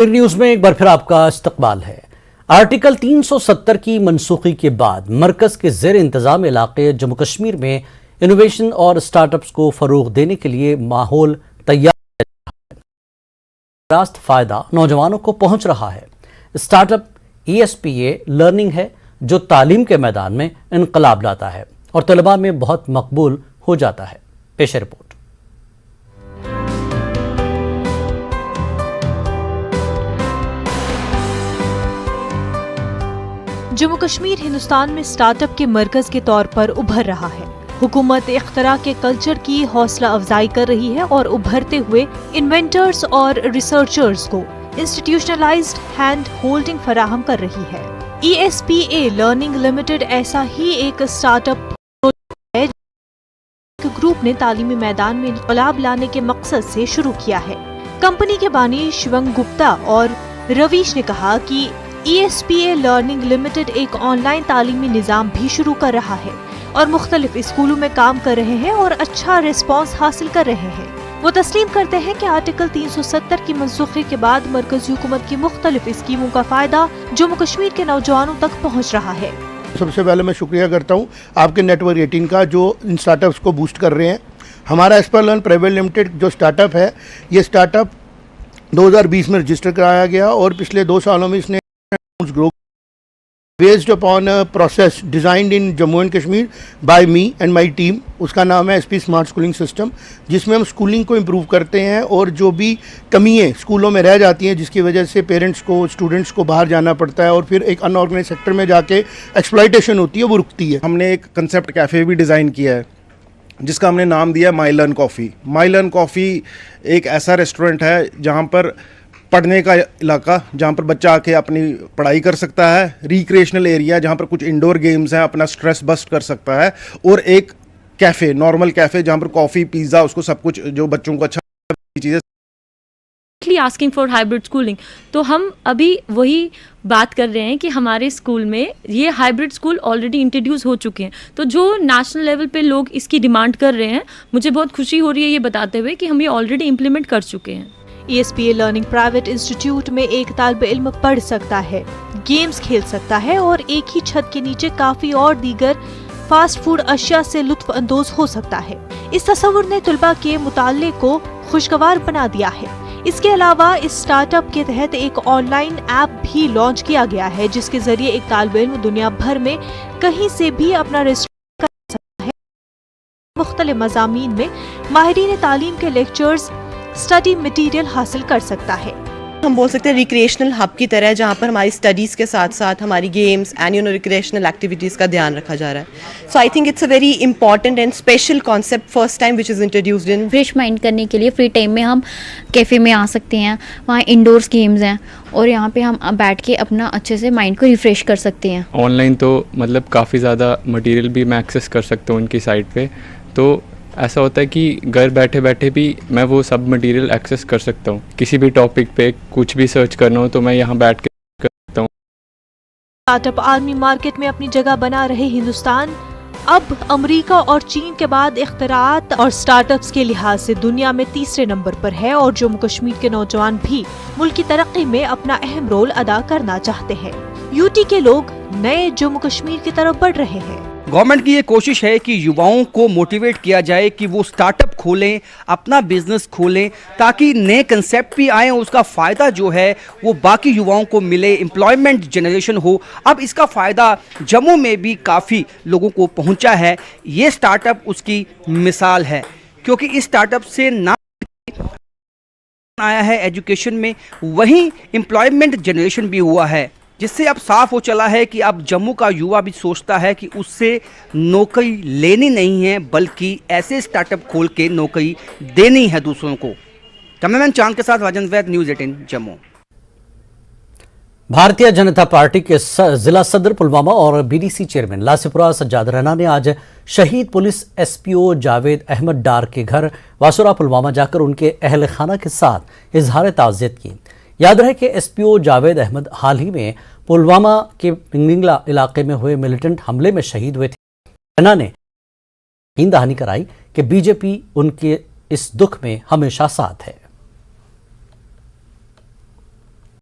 News में एक बार फिर आपका इस्तकबाल है। आर्टिकल 370 की मनसूखी के बाद मरकज के ज़ेर इंतजाम इलाके जम्मू कश्मीर में इनोवेशन और स्टार्टअप्स को फरोग देने के लिए माहौल तैयार है। रास्त फायदा नौजवानों को पहुंच रहा है। स्टार्टअप ESPA लर्निंग है जो तालीम के मैदान में इनकलाब लाता है और तलबा में बहुत मकबूल हो जाता है। पेश रिपोर्ट। जम्मू कश्मीर हिंदुस्तान में स्टार्टअप के मरकज के तौर पर उभर रहा है। हुकूमत इख्तरा के कल्चर की हौसला अफजाई कर रही है और उभरते हुए इन्वेंटर्स और रिसर्चर्स को इंस्टीट्यूशनलाइज्ड हैंड होल्डिंग फराहम कर रही है। ESPA लर्निंग लिमिटेड ऐसा ही एक स्टार्टअप है ग्रुप ने तालीमी मैदान में इनकलाब लाने के मकसद से शुरू किया है। कंपनी के बानी शिवंग गुप्ता और रवीश ने कहा कि ESPA लर्निंग लिमिटेड एक ऑनलाइन तालीमी निज़ाम भी शुरू कर रहा है और मुख्तलिफ स्कूलों में काम कर रहे हैं और अच्छा रिस्पांस हासिल कर रहे हैं। वो तस्लीम करते हैं कि आर्टिकल 370 की मनसूखी के बाद मरकजी हुकूमत की मुख्तलिफ स्कीमों का फायदा जम्मू कश्मीर के नौजवानों तक पहुँच रहा है। सबसे पहले मैं शुक्रिया करता हूँ आपके नेटवर्क 18 का जो इन स्टार्टअप्स को बूस्ट कर रहे हैं। हमारा एस्पर लर्न प्राइवेट लिमिटेड जो स्टार्टअप है, ये स्टार्टअप 2020 में रजिस्टर कराया गया और पिछले 2 सालों में इसने grow based upon a process designed in Jammu and Kashmir by me and my team। उसका नाम है SP स्मार्ट स्कूलिंग सिस्टम, जिसमें हम स्कूलिंग को इम्प्रूव करते हैं और जो भी कमियाँ स्कूलों में रह जाती हैं जिसकी वजह से पेरेंट्स को, स्टूडेंट्स को बाहर जाना पड़ता है और फिर एक अनऑर्गेनाइज सेक्टर में जाके एक्सप्लॉइटेशन होती है, वो रुकती है। हमने एक कंसेप्ट कैफ़े भी डिज़ाइन किया है जिसका हमने नाम दिया माई लर्न कॉफ़ी। माई लर्न कॉफ़ी एक ऐसा रेस्टोरेंट है जहाँ पर पढ़ने का इलाका, जहाँ पर बच्चा आके अपनी पढ़ाई कर सकता है, रिक्रिएशनल एरिया जहाँ पर कुछ इंडोर गेम्स हैं, अपना स्ट्रेस बस्ट कर सकता है, और एक कैफ़े, नॉर्मल कैफ़े जहाँ पर कॉफ़ी, पिज़्ज़ा, उसको सब कुछ जो बच्चों को अच्छा चीज़ें। आस्किंग फॉर हाइब्रिड स्कूलिंग, तो हम अभी वही बात कर रहे हैं कि हमारे स्कूल में ये हाइब्रिड स्कूल ऑलरेडी इंट्रोड्यूस हो चुके हैं। तो जो नेशनल लेवल पे लोग इसकी डिमांड कर रहे हैं, मुझे बहुत खुशी हो रही है ये बताते हुए कि हम ये ऑलरेडी इम्प्लीमेंट कर चुके हैं। ESPA लर्निंग प्राइवेट इंस्टीट्यूट में एक तालिब इल्म पढ़ सकता है, गेम्स खेल सकता है और एक ही छत के नीचे काफी और दीगर फास्ट फूड अशिया से लुत्फ अंदोज हो सकता है। इस तस्वुर ने तुलबा के मुताल्ले को खुशगवार बना दिया है। इसके अलावा इस स्टार्टअप के तहत एक ऑनलाइन ऐप भी लॉन्च किया गया है जिसके जरिए एक तालिब इल्म दुनिया भर में कहीं से भी अपना रजिस्टर कर सकता है। मुख्तलिफ मज़ामीन में माहिरीन तालीम के लेक्चर्स, स्टडी मटेरियल हासिल कर सकता है। हम बोल सकते हैं रिक्रिएशनल हब की तरह, जहाँ पर हमारी स्टडीज़ के साथ साथ हमारी गेम्स एंड रिक्रिएशनल एक्टिविटीज़ का ध्यान रखा जा रहा है। So I think it's a very important and special concept, first time which is introduced in. Fresh mind करने के लिए फ्री टाइम में हम कैफ़े में आ सकते हैं, वहाँ इंडोर्स गेम्स हैं और यहाँ पे हम बैठ के अपना अच्छे से माइंड को रिफ़्रेश कर सकते हैं। ऑनलाइन तो मतलब काफ़ी ज़्यादा मटेरियल भी मैं एक्सेस कर सकता हूँ उनकी साइट पे, तो ऐसा होता है कि घर बैठे बैठे भी मैं वो सब मटेरियल एक्सेस कर सकता हूँ। किसी भी टॉपिक पे कुछ भी सर्च करना हो तो मैं यहाँ बैठ के कर सकता हूँ। स्टार्टअप आलमी मार्केट में अपनी जगह बना रहे हिंदुस्तान अब अमेरिका और चीन के बाद इख्तिरात और स्टार्टअप्स के लिहाज से दुनिया में तीसरे नंबर पर है और जम्मू कश्मीर के नौजवान भी मुल्क की तरक्की में अपना अहम रोल अदा करना चाहते हैं। UT के लोग नए जम्मू कश्मीर की तरफ बढ़ रहे हैं। गवर्नमेंट की ये कोशिश है कि युवाओं को मोटिवेट किया जाए कि वो स्टार्टअप खोलें, अपना बिजनेस खोलें, ताकि नए कंसेप्ट भी आए और उसका फ़ायदा जो है वो बाकी युवाओं को मिले, एम्प्लॉयमेंट जनरेशन हो। अब इसका फ़ायदा जम्मू में भी काफ़ी लोगों को पहुंचा है। ये स्टार्टअप उसकी मिसाल है, क्योंकि इस स्टार्टअप से ना आया है एजुकेशन में, वहीं एम्प्लॉयमेंट जनरेशन भी हुआ है, जिससे अब साफ हो चला है कि अब जम्मू का युवा भी सोचता है कि उससे नौकरी लेनी नहीं है बल्कि ऐसे स्टार्टअप खोल के नौकरी देनी है दूसरों को। कैमरामैन चांद के साथ राजन वैद, न्यूज़ 18 जम्मू। भारतीय जनता पार्टी के जिला सदर पुलवामा और BDC चेयरमैन लासीपुरा सज्जाद रैना ने आज शहीद पुलिस SPO जावेद अहमद डार के घर वासुरा पुलवामा जाकर उनके अहल खाना के साथ इजहार ताज़ियत की। याद रहे कि SPO जावेद अहमद हाल ही में पुलवामा के पिंगलिंगला इलाके में हुए मिलिटेंट हमले में शहीद हुए थे। रैना ने यकीन दहानी कराई कि BJP उनके इस दुख में हमेशा साथ है।